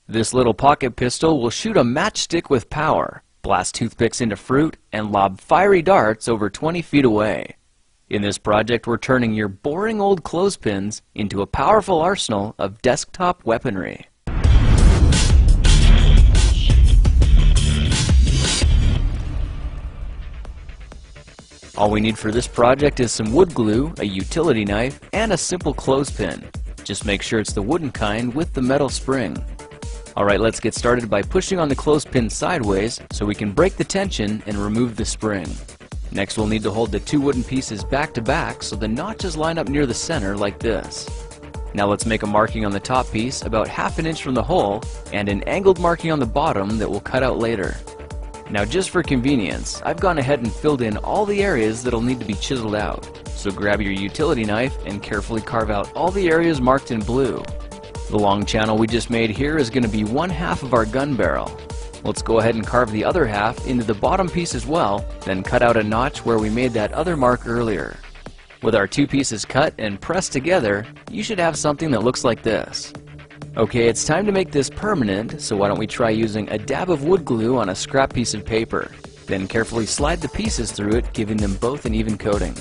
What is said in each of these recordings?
This little pocket pistol will shoot a matchstick with power, blast toothpicks into fruit, and lob fiery darts over 20 feet away. In this project, we're turning your boring old clothespins into a powerful arsenal of desktop weaponry. All we need for this project is some wood glue, a utility knife, and a simple clothespin. Just make sure it's the wooden kind with the metal spring. Alright, let's get started by pushing on the clothespin sideways so we can break the tension and remove the spring. Next, we'll need to hold the two wooden pieces back to back so the notches line up near the center like this. Now let's make a marking on the top piece about ½ inch from the hole and an angled marking on the bottom that we'll cut out later. Now just for convenience, I've gone ahead and filled in all the areas that'll need to be chiseled out. So grab your utility knife and carefully carve out all the areas marked in blue. The long channel we just made here is going to be 1/2 of our gun barrel. Let's go ahead and carve the other half into the bottom piece as well, then cut out a notch where we made that other mark earlier. With our two pieces cut and pressed together, you should have something that looks like this. Okay, it's time to make this permanent, so why don't we try using a dab of wood glue on a scrap piece of paper. Then carefully slide the pieces through it, giving them both an even coating.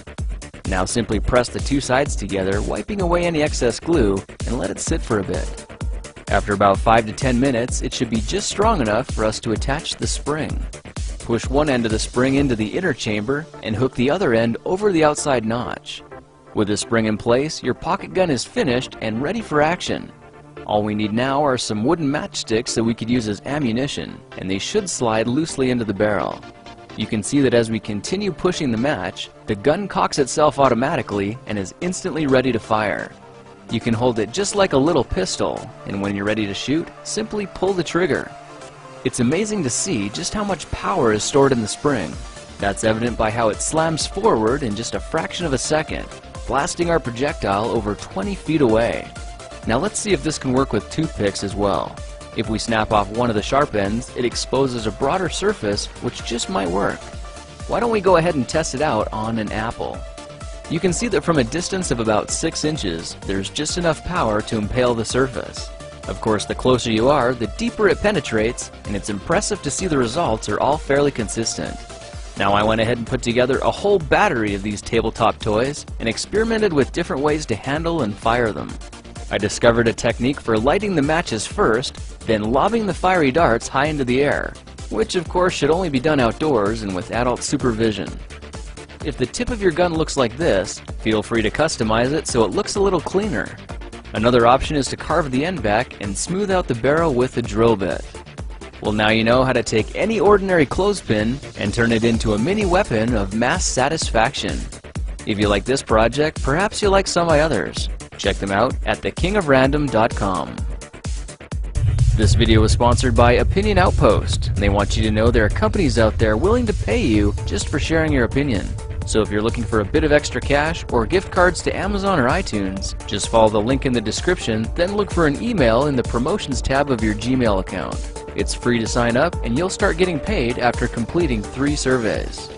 Now simply press the two sides together, wiping away any excess glue, and let it sit for a bit. After about 5 to 10 minutes, it should be just strong enough for us to attach the spring. Push one end of the spring into the inner chamber and hook the other end over the outside notch. With the spring in place, your pocket gun is finished and ready for action. All we need now are some wooden matchsticks that we could use as ammunition, and they should slide loosely into the barrel. You can see that as we continue pushing the match, the gun cocks itself automatically and is instantly ready to fire. You can hold it just like a little pistol, and when you're ready to shoot, simply pull the trigger. It's amazing to see just how much power is stored in the spring. That's evident by how it slams forward in just a fraction of a second, blasting our projectile over 20 feet away. Now let's see if this can work with toothpicks as well. If we snap off one of the sharp ends, it exposes a broader surface, which just might work. Why don't we go ahead and test it out on an apple? You can see that from a distance of about 6 inches, there's just enough power to impale the surface. Of course, the closer you are, the deeper it penetrates, and it's impressive to see the results are all fairly consistent. Now I went ahead and put together a whole battery of these tabletop toys and experimented with different ways to handle and fire them. I discovered a technique for lighting the matches first, then lobbing the fiery darts high into the air, which of course should only be done outdoors and with adult supervision. If the tip of your gun looks like this, feel free to customize it so it looks a little cleaner. Another option is to carve the end back and smooth out the barrel with a drill bit. Well, now you know how to take any ordinary clothespin and turn it into a mini weapon of mass satisfaction. If you like this project, perhaps you'll like some of my others. Check them out at thekingofrandom.com. This video was sponsored by Opinion Outpost. They want you to know there are companies out there willing to pay you just for sharing your opinion. So if you're looking for a bit of extra cash or gift cards to Amazon or iTunes, just follow the link in the description, then look for an email in the promotions tab of your Gmail account. It's free to sign up and you'll start getting paid after completing 3 surveys.